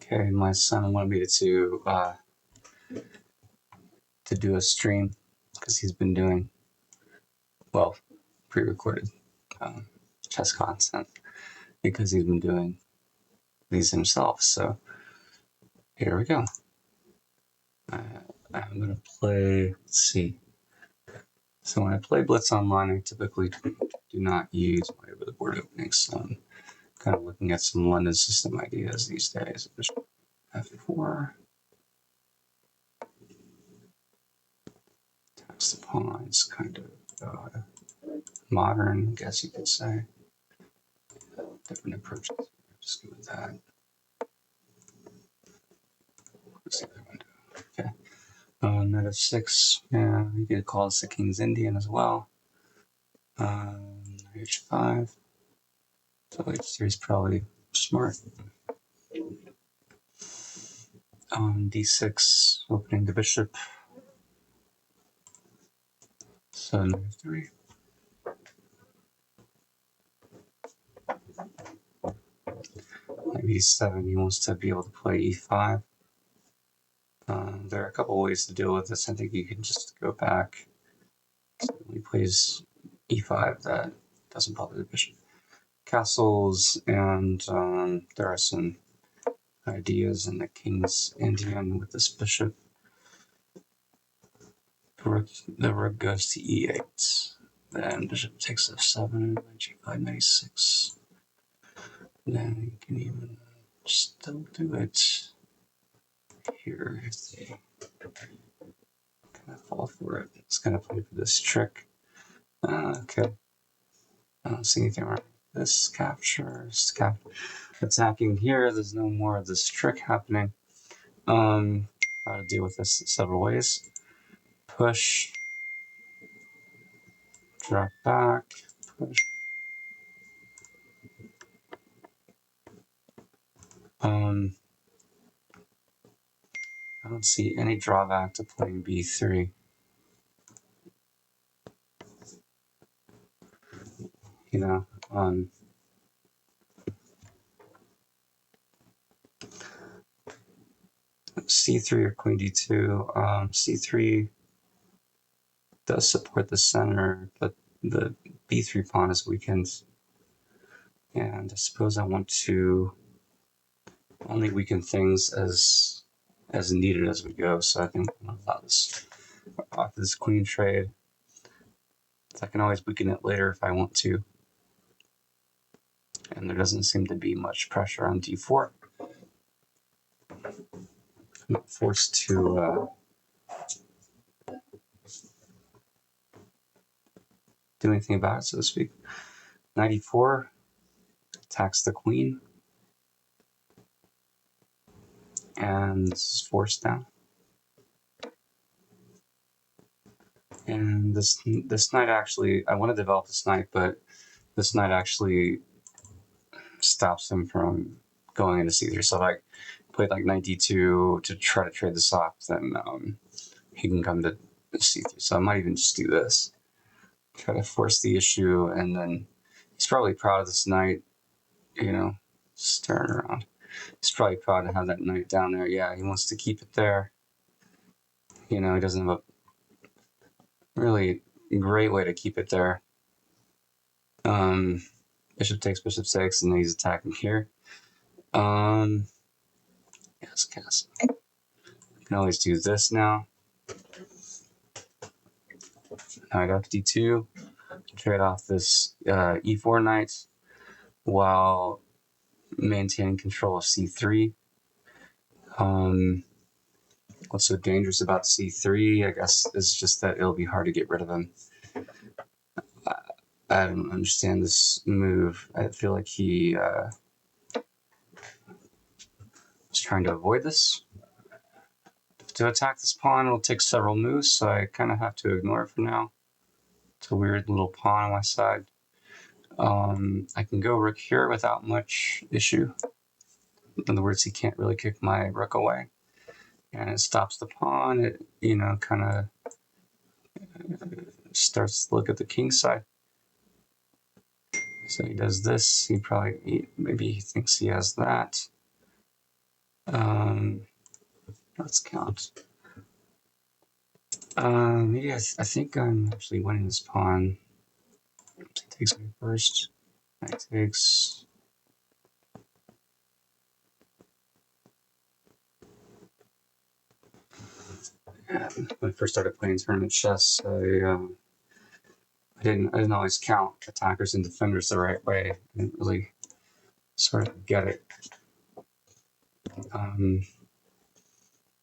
Okay, my son wanted me to do a stream because he's been doing, well, pre-recorded chess content because he's been doing these himself. So here we go. I'm gonna play. Let's see. So when I play Blitz Online, I typically do not use my over-the-board openings. So I'm kind of looking at some London system ideas these days. F4. Tax the pawn. It's kind of modern, I guess you could say. Different approaches. Just go with that. What's the other window? Okay. Knight f6. Yeah, you could call this the King's Indian as well. H5. So h3 is probably smart. D6, opening the bishop. So knight f3. Knight e7, he wants to be able to play e5. There are a couple ways to deal with this. I think you can just go back. So when he plays e5, that doesn't bother the bishop. Castles, and there are some ideas in the King's Indian with this bishop. The rook goes to e8. Then bishop takes f7, g5, knight e6. Then you can even still do it here if they kind of fall for it. It's going to play for this trick. Okay. I don't see anything wrong with this capture. Attacking here, there's no more of this trick happening. How to deal with this several ways. Push, drop back, push. I don't see any drawback to playing b3. You know, c3 or queen d2. C3 does support the center, but the b3 pawn is weakened. And I suppose I want to only weaken things as needed as we go. So I think I'm gonna allow this off this queen trade. So I can always weaken it later if I want to. And there doesn't seem to be much pressure on d4. I'm not forced to do anything about it, so to speak. Knight e4 attacks the queen. And this is forced down. And this knight actually, I want to develop this knight, but this knight actually stops him from going into c3. So if I played like knight d2 to try to trade this off, then he can come to c3. So I might even just do this. Try to force the issue, and then he's probably proud of this knight, you know, staring around. He's probably proud to have that knight down there. Yeah, he wants to keep it there. You know, he doesn't have a really great way to keep it there. Bishop takes bishop 6, and then he's attacking here. Yes, castle. I can always do this now. Knight f d2. Trade off this e4 knight while maintaining control of c3. What's so dangerous about c3, I guess, is just that it'll be hard to get rid of him. I don't understand this move. I feel like he was trying to avoid this. To attack this pawn, it'll take several moves, so I kind of have to ignore it for now. It's a weird little pawn on my side. I can go rook here without much issue. In other words, he can't really kick my rook away. And it stops the pawn. It, you know, kind of starts to look at the king side. So he does this. Maybe he thinks he has that. Let's count. Maybe I think I'm actually winning this pawn. He takes me first. Knight takes. Yeah, when I first started playing tournament chess, I didn't always count attackers and defenders the right way. I didn't really sort of get it.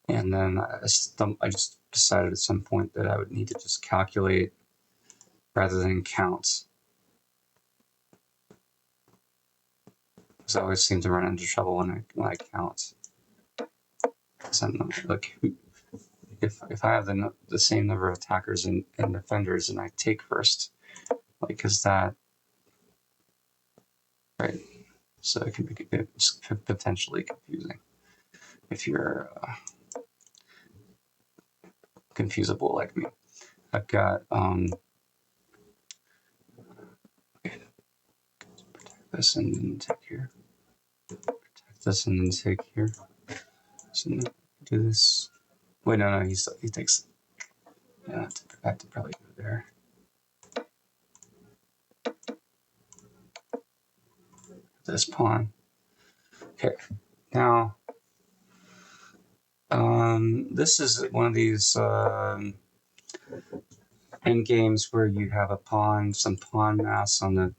And then I just decided at some point that I would need to just calculate rather than count. Because I always seem to run into trouble when I count. Because I'm like, if I have the same number of attackers and defenders and I take first, like, is that right? So it can be potentially confusing if you're confusable like me. I've got protect this and then take here. Protect this and then take here. So do this. Wait, no, he takes. Yeah, I have to probably go there. This pawn. Okay, now this is one of these end games where you have a pawn, some pawn mass on the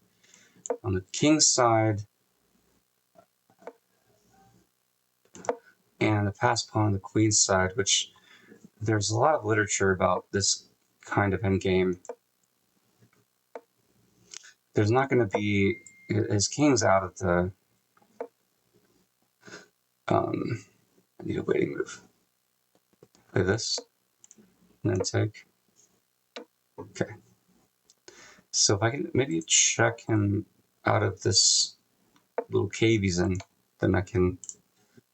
king's side, and a passed pawn on the queen's side, which there's a lot of literature about this kind of endgame. There's not going to be his king's out of the. I need a waiting move. Play this, and then take. Okay. So if I can maybe check him out of this little cave he's in, then I can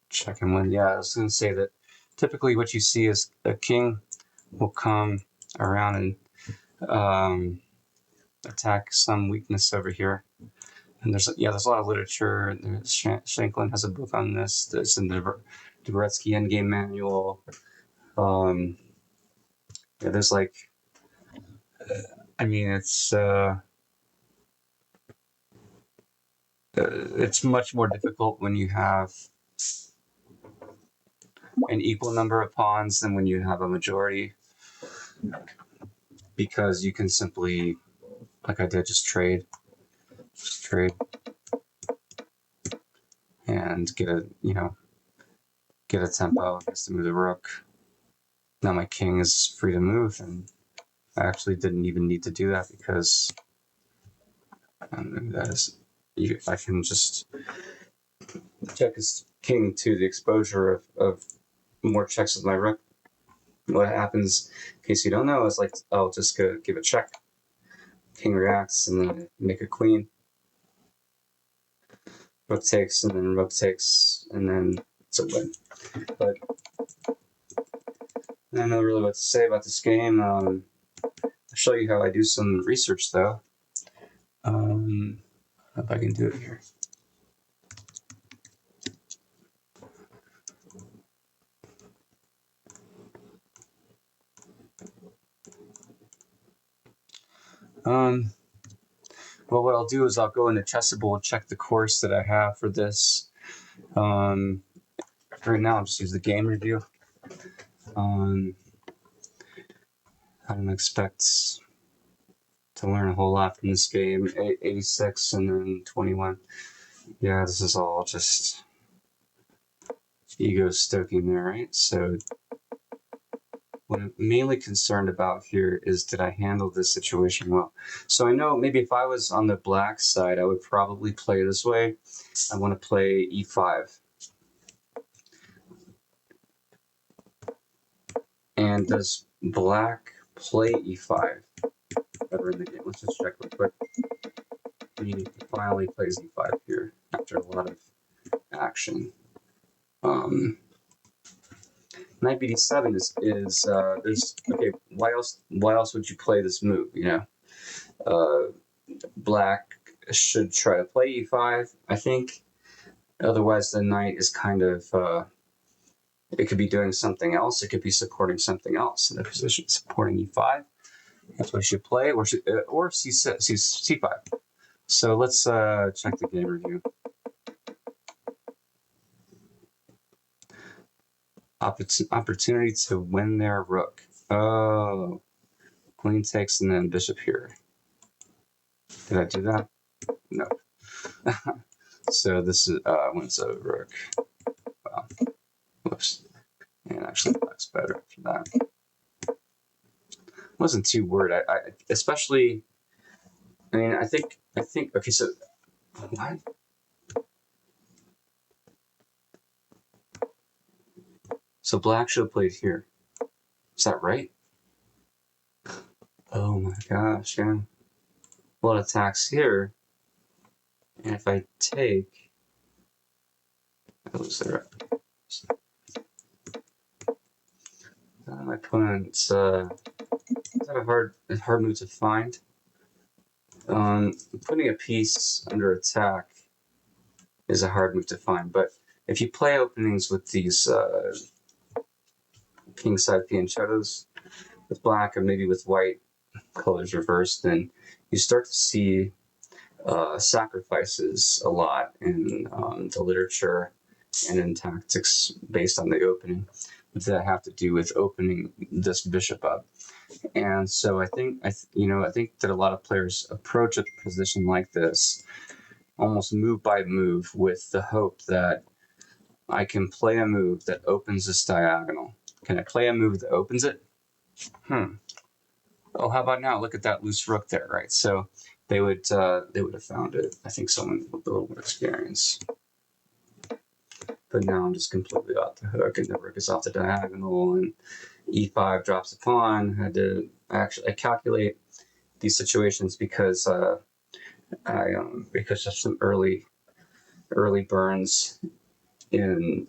check and win. Yeah, I was going to say that typically what you see is a king will come around and attack some weakness over here. And there's a lot of literature. Shanklin has a book on this. There's in the Dvoretsky Endgame Manual. There's like, it's much more difficult when you have an equal number of pawns than when you have a majority, because you can simply, like I did, just trade and get a tempo. Just to move the rook. Now my king is free to move, and I actually didn't even need to do that because I can just check his king to the exposure of more checks with my rook. What happens, in case you don't know, is like I'll just go give a check. King reacts and then make a queen. Rook takes and then rook takes and then it's a win. But I don't know really what to say about this game. I'll show you how I do some research though. If I can do it here. Well, what I'll do is I'll go into Chessable and check the course that I have for this. Right now, I'll just use the game review. I don't expect to learn a whole lot from this game. 86 and then 21. Yeah, this is all just ego stoking there, right? So what I'm mainly concerned about here is, did I handle this situation well? So I know maybe if I was on the black side, I would probably play this way. I want to play e5. And does black play e5 ever in the game? Let's just check real quick. He finally plays e5 here after a lot of action. Knight bd7 is there's okay. Why else would you play this move? Black should try to play e5, I think. Otherwise, the knight is kind of It could be doing something else. It could be supporting something else. In the position supporting e5, that's what you should play, or c6, c5. So let's check the game review. Opportunity to win their rook. Oh, queen takes and then bishop here. Did I do that? No. So this is wins a rook. Wow. Whoops. And actually black's better after that. Wasn't too worried. I especially. I mean, I think. Okay, so what? So black should have played here. Is that right? Oh my gosh, yeah. Well, it attacks here. And if I take, I lose the rook. My opponent's is that a hard move to find? Putting a piece under attack is a hard move to find, but if you play openings with these kingside fianchettos with black and maybe with white colors reversed, then you start to see sacrifices a lot in the literature and in tactics based on the opening that have to do with opening this bishop up. And so I think that a lot of players approach a position like this almost move by move with the hope that I can play a move that opens this diagonal. Can I play a move that opens it? Oh, how about now? Look at that loose rook there, right? So they would have found it. I think someone with a little more experience. But now I'm just completely off the hook, and the rook is off the diagonal, and e5 drops a pawn. I calculate these situations because because of some early burns in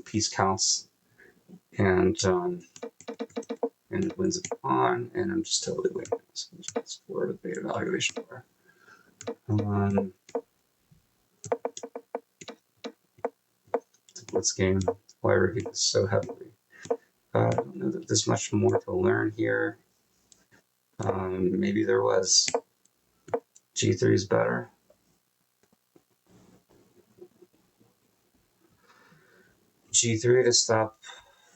piece counts, and it wins a pawn, and I'm just totally waiting. So let's for the beta evaluation bar. Blitz game. Why review this so heavily? I don't know that there's much more to learn here. Maybe there was. G3 is better. G3 to stop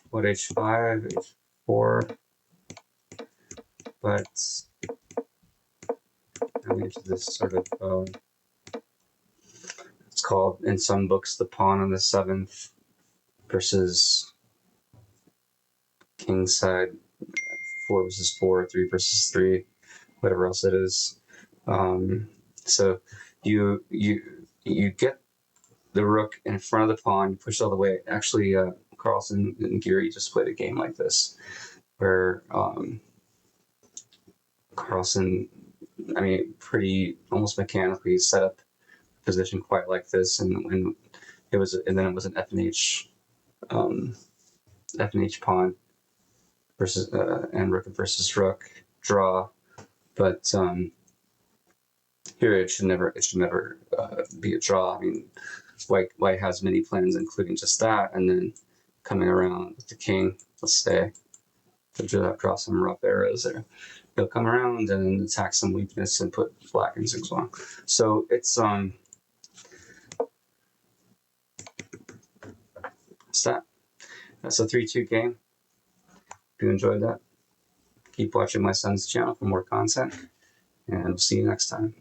what, H5, H4. But I mean, this sort of it's called in some books the pawn on the 7th versus king side 4 versus 4, 3 versus 3, whatever else it is. So you get the rook in front of the pawn, you push it all the way. Actually, Carlsen and Geary just played a game like this, where Carlsen, I mean, pretty almost mechanically set up a position quite like this, and then it was an FNH pawn versus and rook versus rook draw, but here it should never be a draw. I mean, white has many plans, including just that, and then coming around with the king. Let's say to draw some rough arrows there. He'll come around and attack some weakness and put black in zigzag. So it's that's a 3-2 game. If you enjoyed that, keep watching my son's channel for more content, and we'll see you next time.